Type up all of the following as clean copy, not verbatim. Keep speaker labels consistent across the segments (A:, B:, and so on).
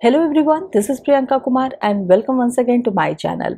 A: Hello everyone, this is Priyanka Kumar and welcome once again to my channel.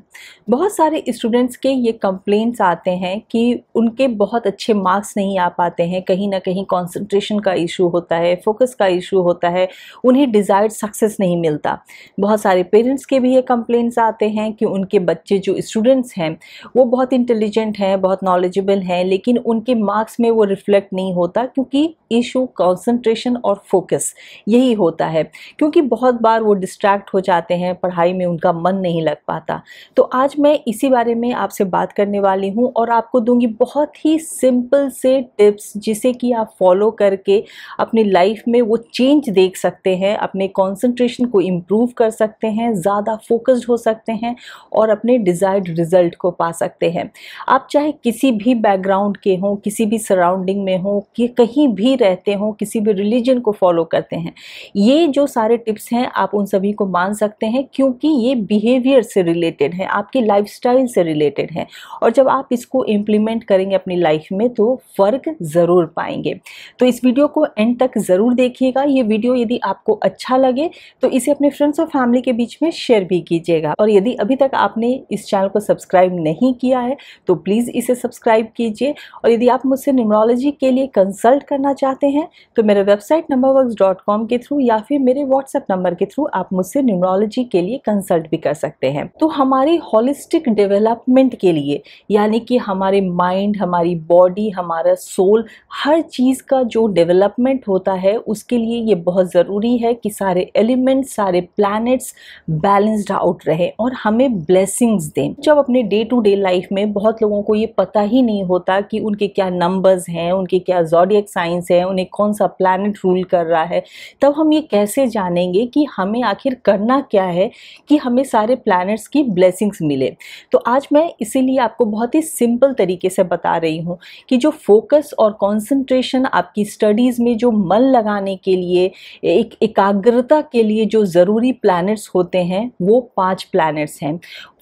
A: बहुत सारे students के ये कंप्लेंट्स आते हैं कि उनके बहुत अच्छे मार्क्स नहीं आ पाते हैं, कहीं ना कहीं कंसंट्रेशन का इशू होता है, फोकस का इशू होता है, उन्हें डिज़ायर्ड सक्सेस नहीं मिलता। बहुत सारे पेरेंट्स के भी ये कंप्लेंट्स आते हैं कि उनके बच्चे जो स्टूडेंट्स हैं वो बहुत इंटेलिजेंट हैं, बहुत नॉलेजेबल हैं, लेकिन उनके मार्क्स में वो रिफ्लेक्ट नहीं होता क्योंकि इशू कंसंट्रेशन और फोकस यही होता है। क्योंकि बहुत बार वो डिस्ट्रैक्ट हो जाते हैं, पढ़ाई में उनका मन नहीं लग पाता। तो आज मैं इसी बारे में आपसे बात करने वाली हूँ और आपको दूंगी बहुत ही सिंपल से टिप्स जिसे कि आप फॉलो करके अपनी लाइफ में वो चेंज देख सकते हैं, अपने कंसंट्रेशन को इम्प्रूव कर सकते हैं, ज़्यादा फोकस्ड हो सकते हैं और अपने डिज़ायर्ड रिजल्ट को पा सकते हैं। आप चाहे किसी भी बैकग्राउंड के हों, किसी भी सराउंडिंग में हों, कि कहीं भी रहते हों, किसी भी रिलीजन को फॉलो करते हैं, ये जो सारे टिप्स हैं आप उन सभी को मान सकते हैं क्योंकि ये बिहेवियर से रिलेटेड है, आपकी लाइफस्टाइल से रिलेटेड है। और जब आप इसको इम्प्लीमेंट करेंगे अपनी लाइफ में तो फ़र्क ज़रूर पाएंगे। तो इस वीडियो को एंड तक ज़रूर देखिएगा। ये वीडियो यदि आपको अच्छा लगे तो इसे अपने फ्रेंड्स और फैमिली के बीच में शेयर भी कीजिएगा। और यदि अभी तक आपने इस चैनल को सब्सक्राइब नहीं किया है तो प्लीज़ इसे सब्सक्राइब कीजिए। और यदि आप मुझसे न्यूमरोलॉजी के लिए कंसल्ट करना चाहते हैं तो मेरे वेबसाइट numberworks.com के थ्रू या फिर मेरे व्हाट्सएप नंबर के थ्रू आप मुझसे न्यूमरोलॉजी के लिए कंसल्ट भी कर सकते हैं। तो हमारी होलिस्टिक डेवलपमेंट के लिए, यानी कि हमारे माइंड, हमारी बॉडी, हमारा सोल, हर चीज़ का जो डेवलपमेंट होता है उसके लिए ये बहुत ज़रूरी है कि सारे एलिमेंट्स, सारे प्लैनेट्स बैलेंस्ड आउट रहे और हमें ब्लेसिंग्स दें। जब अपने डे टू डे लाइफ में बहुत लोगों को ये पता ही नहीं होता कि उनके क्या नंबर्स हैं, उनके क्या ज़ोडिएक साइंस हैं, उन्हें कौन सा प्लैनेट रूल कर रहा है, तब हम ये कैसे जानेंगे कि हमें आखिर करना क्या है कि हमें सारे प्लैनेट्स की ब्लेसिंग्स मिले। तो आज मैं इसीलिए आपको बहुत ही सिंपल तरीके से बता रही हूँ कि जो फोकस और कंसंट्रेशन आपकी स्टडीज़ में जो मन लगाने के लिए, एक एकाग्रता के लिए जो ज़रूरी प्लैनेट्स होते हैं वो 5 प्लैनेट्स हैं।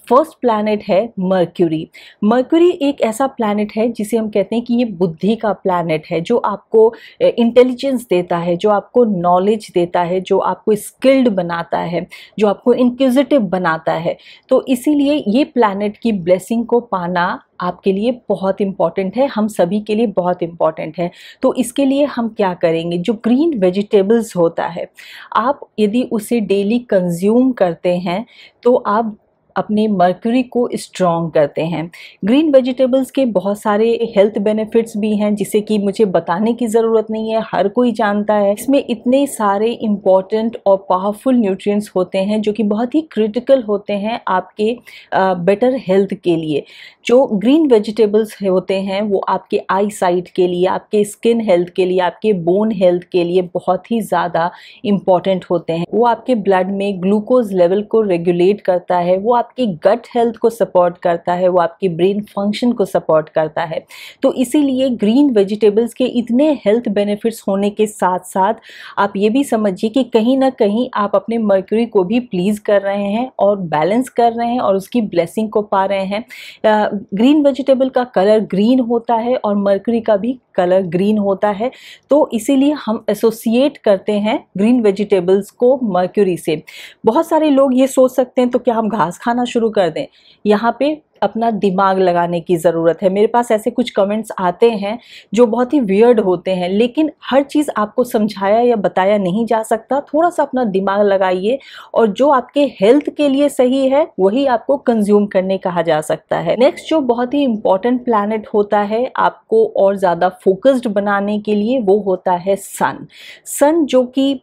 A: फर्स्ट प्लैनेट है मर्क्यूरी। मर्क्यूरी एक ऐसा प्लैनेट है जिसे हम कहते हैं कि ये बुद्धि का प्लैनेट है, जो आपको इंटेलिजेंस देता है, जो आपको नॉलेज देता है, जो आपको स्किल्ड बनाता है, जो आपको इंक्विजिटिव बनाता है। तो इसीलिए ये प्लैनेट की ब्लेसिंग को पाना आपके लिए बहुत इम्पॉर्टेंट है, हम सभी के लिए बहुत इम्पॉर्टेंट है। तो इसके लिए हम क्या करेंगे, जो ग्रीन वेजिटेबल्स होता है, आप यदि उसे डेली कंज्यूम करते हैं तो आप अपने मर्क्यूरी को स्ट्रॉन्ग करते हैं। ग्रीन वेजिटेबल्स के बहुत सारे हेल्थ बेनिफिट्स भी हैं जिसे कि मुझे बताने की ज़रूरत नहीं है, हर कोई जानता है। इसमें इतने सारे इम्पॉर्टेंट और पावरफुल न्यूट्रिएंट्स होते हैं जो कि बहुत ही क्रिटिकल होते हैं आपके बेटर हेल्थ के लिए। जो ग्रीन वेजिटेबल्स होते हैं वो आपके आई साइट के लिए, आपके स्किन हेल्थ के लिए, आपके बोन हेल्थ के लिए बहुत ही ज़्यादा इम्पॉर्टेंट होते हैं। वो आपके ब्लड में ग्लूकोज लेवल को रेगुलेट करता है, वो आपकी गट हेल्थ को सपोर्ट करता है, वो आपकी ब्रेन फंक्शन को सपोर्ट करता है। तो इसीलिए ग्रीन वेजिटेबल्स के इतने हेल्थ बेनिफिट्स होने के साथ साथ आप ये भी समझिए कि कहीं ना कहीं आप अपने मर्क्यूरी को भी प्लीज़ कर रहे हैं और बैलेंस कर रहे हैं और उसकी ब्लेसिंग को पा रहे हैं। ग्रीन वेजिटेबल का कलर ग्रीन होता है और मर्क्यूरी का भी कलर ग्रीन होता है, तो इसीलिए हम एसोसिएट करते हैं ग्रीन वेजिटेबल्स को मर्क्यूरी से। बहुत सारे लोग ये सोच सकते हैं तो क्या हम घास खाना शुरू कर दें? यहाँ पे अपना दिमाग लगाने की ज़रूरत है। मेरे पास ऐसे कुछ कमेंट्स आते हैं जो बहुत ही वियर्ड होते हैं, लेकिन हर चीज़ आपको समझाया या बताया नहीं जा सकता। थोड़ा सा अपना दिमाग लगाइए और जो आपके हेल्थ के लिए सही है वही आपको कंज्यूम करने कहा जा सकता है। नेक्स्ट जो बहुत ही इंपॉर्टेंट प्लैनेट होता है आपको और ज़्यादा फोकस्ड बनाने के लिए वो होता है सन। सन जो कि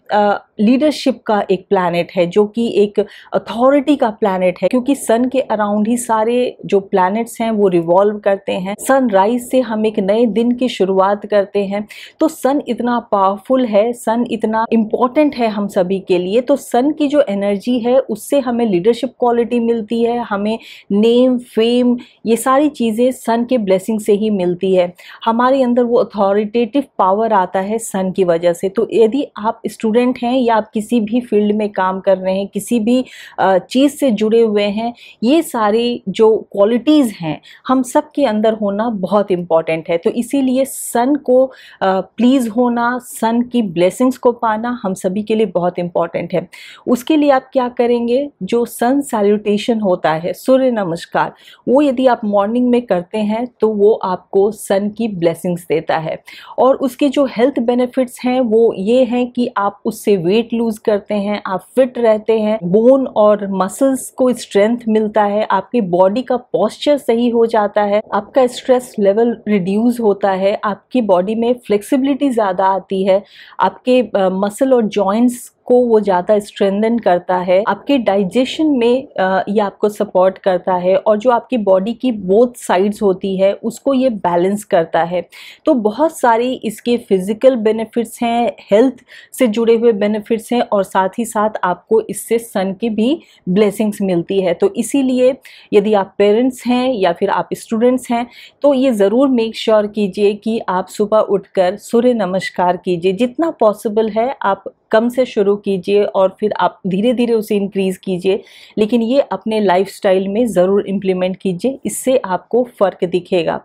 A: लीडरशिप का एक प्लैनेट है, जो कि एक अथॉरिटी का प्लैनेट है, क्योंकि सन के अराउंड ही सारे जो प्लैनेट्स हैं वो रिवॉल्व करते हैं। सनराइज से हम एक नए दिन की शुरुआत करते हैं। तो सन इतना पावरफुल है, सन इतना इम्पॉर्टेंट है हम सभी के लिए। तो सन की जो एनर्जी है उससे हमें लीडरशिप क्वालिटी मिलती है, हमें नेम, फेम, ये सारी चीज़ें सन के ब्लेसिंग से ही मिलती है। हमारे अंदर वो अथॉरिटेटिव पावर आता है सन की वजह से। तो यदि आप स्टूडेंट हैं या आप किसी भी फील्ड में काम कर रहे हैं, किसी भी चीज़ से जुड़े हुए हैं, ये सारी जो क्वालिटीज़ हैं हम सब के अंदर होना बहुत इम्पॉर्टेंट है। तो इसीलिए सन को प्लीज़ होना, सन की ब्लेसिंग्स को पाना हम सभी के लिए बहुत इम्पॉर्टेंट है। उसके लिए आप क्या करेंगे, जो सन सैल्यूटेशन होता है, सूर्य नमस्कार, वो यदि आप मॉर्निंग में करते हैं तो वो आपको सन की ब्लेसिंग्स देता है। और उसके जो हेल्थ बेनिफिट्स हैं वो ये हैं कि आप उससे वेट लूज करते हैं, आप फिट रहते हैं, बोन और मसल्स को स्ट्रेंथ मिलता है, आपकी बॉडी का पोस्चर सही हो जाता है, आपका स्ट्रेस लेवल रिड्यूस होता है, आपकी बॉडी में फ्लेक्सिबिलिटी ज़्यादा आती है, आपके मसल और जॉइंट्स को वो ज़्यादा स्ट्रेंथन करता है, आपके डाइजेशन में ये आपको सपोर्ट करता है, और जो आपकी बॉडी की बोथ साइड्स होती है उसको ये बैलेंस करता है। तो बहुत सारी इसके फिजिकल बेनिफिट्स हैं, हेल्थ से जुड़े हुए बेनिफिट्स हैं, और साथ ही साथ आपको इससे सन की भी ब्लेसिंग्स मिलती है। तो इसीलिए यदि आप पेरेंट्स हैं या फिर आप स्टूडेंट्स हैं तो ये ज़रूर मेक श्योर कीजिए कि आप सुबह उठकर सूर्य नमस्कार कीजिए। जितना पॉसिबल है आप कम से शुरू कीजिए और फिर आप धीरे धीरे उसे इंक्रीज़ कीजिए, लेकिन ये अपने लाइफस्टाइल में ज़रूर इम्प्लीमेंट कीजिए, इससे आपको फ़र्क दिखेगा।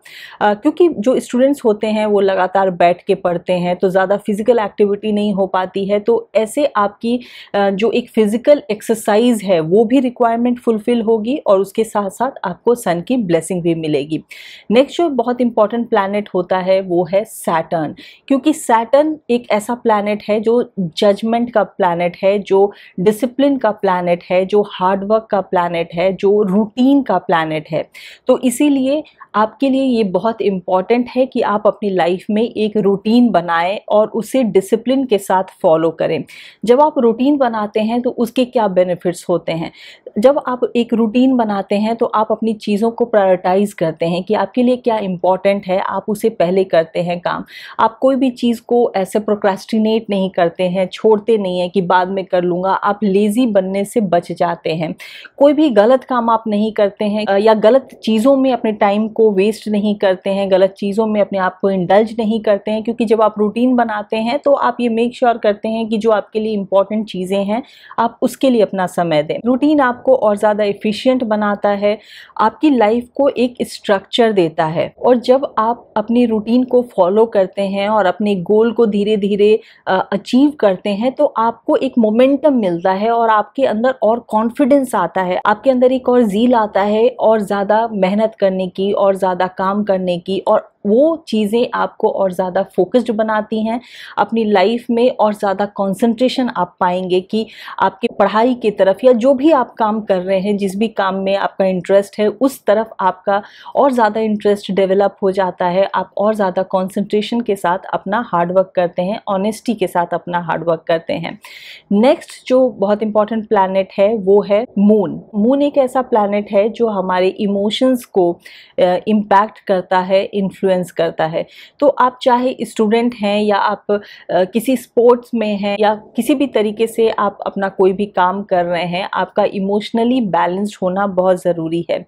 A: क्योंकि जो स्टूडेंट्स होते हैं वो लगातार बैठ के पढ़ते हैं तो ज़्यादा फिज़िकल एक्टिविटी नहीं हो पाती है, तो ऐसे आपकी जो एक फ़िज़िकल एक्सरसाइज है वो भी रिक्वायरमेंट फुलफ़िल होगी और उसके साथ साथ आपको सन की ब्लेसिंग भी मिलेगी। नेक्स्ट जो बहुत इंपॉर्टेंट प्लैनेट होता है वो है सैटर्न, क्योंकि सैटर्न एक ऐसा प्लैनेट है जो जजमेंट का प्लैनेट है, जो डिसिप्लिन का प्लैनेट है, जो हार्डवर्क का प्लैनेट है, जो रूटीन का प्लैनेट है। तो इसीलिए आपके लिए ये बहुत इम्पॉर्टेंट है कि आप अपनी लाइफ में एक रूटीन बनाएं और उसे डिसिप्लिन के साथ फॉलो करें। जब आप रूटीन बनाते हैं तो उसके क्या बेनिफिट्स होते हैं, जब आप एक रूटीन बनाते हैं तो आप अपनी चीज़ों को प्रायोरिटाइज करते हैं कि आपके लिए क्या इम्पॉर्टेंट है, आप उसे पहले करते हैं काम। आप कोई भी चीज़ को ऐसे प्रोक्रेस्टिनेट नहीं करते हैं, छोड़ते नहीं हैं कि बाद में कर लूँगा, आप लेज़ी बनने से बच जाते हैं। कोई भी गलत काम आप नहीं करते हैं या गलत चीज़ों में अपने टाइम को वेस्ट नहीं करते हैं, गलत चीज़ों में अपने आप को इंडल्ज नहीं करते हैं, क्योंकि जब आप रूटीन बनाते हैं तो आप ये मेक श्योर करते हैं कि जो आपके लिए इम्पॉर्टेंट चीज़ें हैं आप उसके लिए अपना समय दें। रूटीन आपको और ज़्यादा एफिशिएंट बनाता है, आपकी लाइफ को एक स्ट्रक्चर देता है, और जब आप अपनी रूटीन को फॉलो करते हैं और अपने गोल को धीरे धीरे अचीव करते हैं तो आपको एक मोमेंटम मिलता है और आपके अंदर और कॉन्फिडेंस आता है, आपके अंदर एक और ज़ील आता है और ज़्यादा मेहनत करने की और ज़्यादा काम करने की, और वो चीज़ें आपको और ज़्यादा फोकस्ड बनाती हैं अपनी लाइफ में, और ज़्यादा कंसंट्रेशन आप पाएंगे कि आपकी पढ़ाई की तरफ या जो भी आप काम कर रहे हैं, जिस भी काम में आपका इंटरेस्ट है उस तरफ आपका और ज़्यादा इंटरेस्ट डेवलप हो जाता है, आप और ज़्यादा कंसंट्रेशन के साथ अपना हार्डवर्क करते हैं, ऑनेस्टी के साथ अपना हार्डवर्क करते हैं। नेक्स्ट जो बहुत इंपॉर्टेंट प्लैनेट है वो है मून। मून एक ऐसा प्लैनेट है जो हमारे इमोशंस को इम्पैक्ट करता है, इन्फ्लुएंस करता है। तो आप चाहे स्टूडेंट हैं या आप किसी स्पोर्ट्स में हैं या किसी भी तरीके से आप अपना कोई भी काम कर रहे हैं, आपका इमोशनली बैलेंस्ड होना बहुत ज़रूरी है,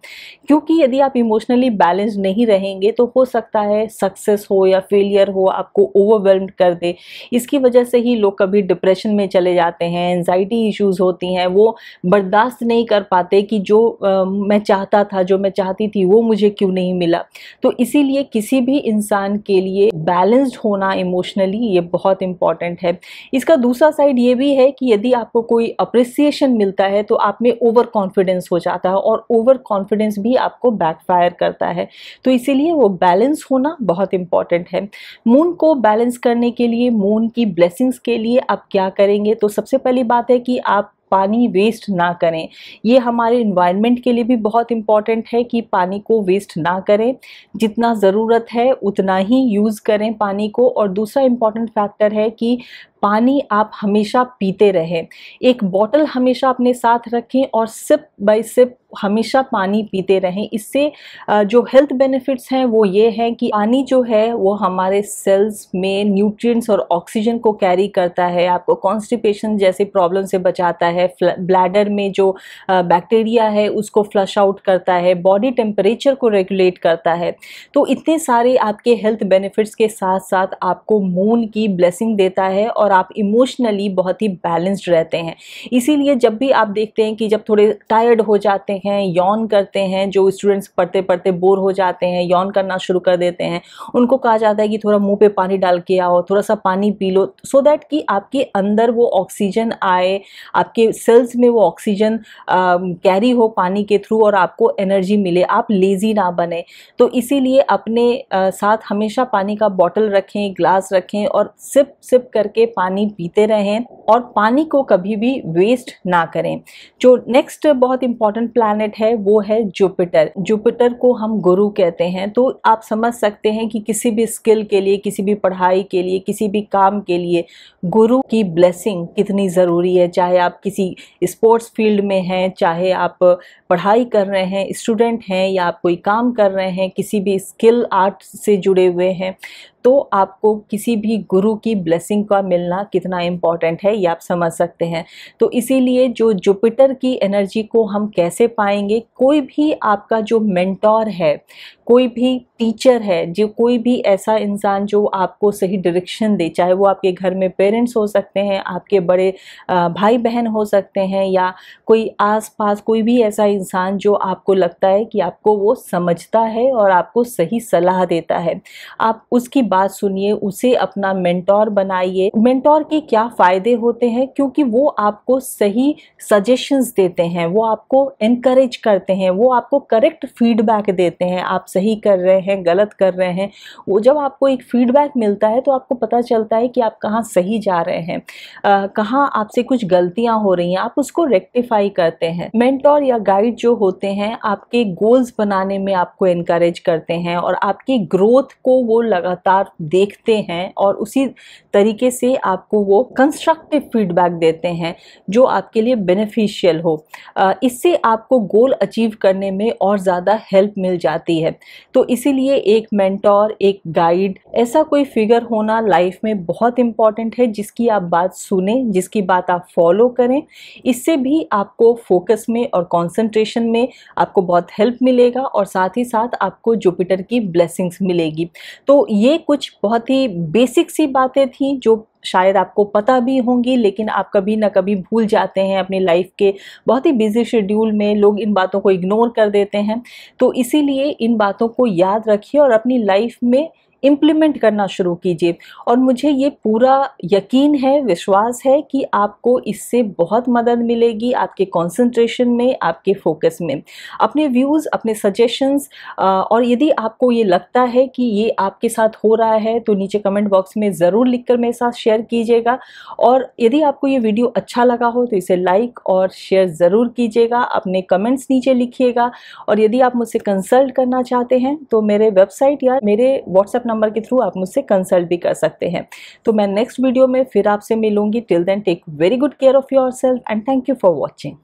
A: क्योंकि यदि आप इमोशनली बैलेंस्ड नहीं रहेंगे तो हो सकता है सक्सेस हो या फेलियर हो आपको ओवरवेल्म्ड कर दे। इसकी वजह से ही लोग कभी डिप्रेशन में चले जाते हैं, एंजाइटी इश्यूज़ होती हैं, वो बर्दाश्त नहीं कर पाते कि जो मैं चाहता था, जो मैं चाहती थी वो मुझे क्यों नहीं मिला। तो इसीलिए किसी भी इंसान के लिए बैलेंस्ड होना इमोशनली ये बहुत इंपॉर्टेंट है। इसका दूसरा साइड ये भी है कि यदि आपको कोई अप्रिसिएशन मिलता है तो आप में ओवर कॉन्फिडेंस हो जाता है, और ओवर कॉन्फिडेंस भी आपको बैकफायर करता है। तो इसीलिए वो बैलेंस होना बहुत इंपॉर्टेंट है। मून को बैलेंस करने के लिए, मून की ब्लेसिंग्स के लिए आप क्या करेंगे, तो सबसे पहली बात है कि आप पानी वेस्ट ना करें। ये हमारे इन्वायरमेंट के लिए भी बहुत इम्पॉर्टेंट है कि पानी को वेस्ट ना करें, जितना ज़रूरत है उतना ही यूज़ करें पानी को। और दूसरा इम्पॉर्टेंट फैक्टर है कि पानी आप हमेशा पीते रहें, एक बॉटल हमेशा अपने साथ रखें और सिप बाय सिप हमेशा पानी पीते रहें। इससे जो हेल्थ बेनिफिट्स हैं वो ये हैं कि पानी जो है वो हमारे सेल्स में न्यूट्रिएंट्स और ऑक्सीजन को कैरी करता है, आपको कॉन्स्टिपेशन जैसे प्रॉब्लम से बचाता है, ब्लैडर में जो बैक्टीरिया है उसको फ्लश आउट करता है, बॉडी टेम्परेचर को रेगुलेट करता है। तो इतने सारे आपके हेल्थ बेनिफिट्स के साथ साथ आपको मून की ब्लेसिंग देता है और और आप इमोशनली बहुत ही बैलेंस्ड रहते हैं। इसीलिए जब भी आप देखते हैं कि जब थोड़े टायर्ड हो जाते हैं, यॉन करते हैं, जो स्टूडेंट्स पढ़ते पढ़ते बोर हो जाते हैं, यॉन करना शुरू कर देते हैं, उनको कहा जाता है कि थोड़ा मुंह पे पानी डाल के आओ, थोड़ा सा पानी पी लो, सो दैट कि आपके अंदर वो ऑक्सीजन आए, आपके सेल्स में वो ऑक्सीजन कैरी हो पानी के थ्रू और आपको एनर्जी मिले, आप लेजी ना बने। तो इसीलिए अपने साथ हमेशा पानी का बॉटल रखें, ग्लास रखें और सिप सिप करके पानी पीते रहें और पानी को कभी भी वेस्ट ना करें। जो नेक्स्ट बहुत इंपॉर्टेंट प्लैनेट है वो है जुपिटर। जुपिटर को हम गुरु कहते हैं। तो आप समझ सकते हैं कि किसी भी स्किल के लिए, किसी भी पढ़ाई के लिए, किसी भी काम के लिए गुरु की ब्लेसिंग कितनी ज़रूरी है। चाहे आप किसी स्पोर्ट्स फील्ड में हैं, चाहे आप पढ़ाई कर रहे हैं, स्टूडेंट हैं, या आप कोई काम कर रहे हैं, किसी भी स्किल आर्ट से जुड़े हुए हैं, तो आपको किसी भी गुरु की ब्लेसिंग का मिलना कितना इम्पॉर्टेंट है ये आप समझ सकते हैं। तो इसीलिए जो जुपिटर की एनर्जी को हम कैसे पाएंगे, कोई भी आपका जो मेंटोर है, कोई भी टीचर है, जो कोई भी ऐसा इंसान जो आपको सही डायरेक्शन दे, चाहे वो आपके घर में पेरेंट्स हो सकते हैं, आपके बड़े भाई बहन हो सकते हैं, या कोई आसपास कोई भी ऐसा इंसान जो आपको लगता है कि आपको वो समझता है और आपको सही सलाह देता है, आप उसकी बात सुनिए, उसे अपना मेंटोर बनाइए। मेंटोर के क्या फ़ायदे होते हैं, क्योंकि वो आपको सही सजेशंस देते हैं, वो आपको एनकरेज करते हैं, वो आपको करेक्ट फीडबैक देते हैं, आप सही कर रहे हैं, गलत कर रहे हैं। वो जब आपको एक फीडबैक मिलता है तो आपको पता चलता है कि आप कहाँ सही जा रहे हैं, कहाँ आपसे कुछ गलतियाँ हो रही हैं, आप उसको रेक्टिफाई करते हैं। मेंटोर या गाइड जो होते हैं आपके गोल्स बनाने में आपको एनकरेज करते हैं और आपकी ग्रोथ को वो लगातार देखते हैं और उसी तरीके से आपको वो कंस्ट्रक्टिव फीडबैक देते हैं जो आपके लिए बेनिफिशियल हो। इससे आपको गोल अचीव करने में और ज़्यादा हेल्प मिल जाती है। तो इसीलिए एक मेंटोर, एक गाइड, ऐसा कोई फिगर होना लाइफ में बहुत इम्पॉर्टेंट है, जिसकी आप बात सुने, जिसकी बात आप फॉलो करें। इससे भी आपको फोकस में और कंसंट्रेशन में आपको बहुत हेल्प मिलेगा और साथ ही साथ आपको जुपिटर की ब्लेसिंग्स मिलेगी। तो ये कुछ बहुत ही बेसिक सी बातें थी जो शायद आपको पता भी होंगी, लेकिन आप कभी ना कभी भूल जाते हैं। अपनी लाइफ के बहुत ही बिजी शेड्यूल में लोग इन बातों को इग्नोर कर देते हैं। तो इसीलिए इन बातों को याद रखिए और अपनी लाइफ में इम्प्लीमेंट करना शुरू कीजिए। और मुझे ये पूरा यकीन है, विश्वास है कि आपको इससे बहुत मदद मिलेगी आपके कंसंट्रेशन में, आपके फोकस में। अपने व्यूज़, अपने सजेशंस, और यदि आपको ये लगता है कि ये आपके साथ हो रहा है तो नीचे कमेंट बॉक्स में ज़रूर लिखकर मेरे साथ शेयर कीजिएगा। और यदि आपको ये वीडियो अच्छा लगा हो तो इसे लाइक और शेयर ज़रूर कीजिएगा, अपने कमेंट्स नीचे लिखिएगा। और यदि आप मुझसे कंसल्ट करना चाहते हैं तो मेरे वेबसाइट या मेरे व्हाट्सएप नंबर के थ्रू आप मुझसे कंसल्ट भी कर सकते हैं। तो मैं नेक्स्ट वीडियो में फिर आपसे मिलूंगी। Till then take very good care of yourself and thank you for watching.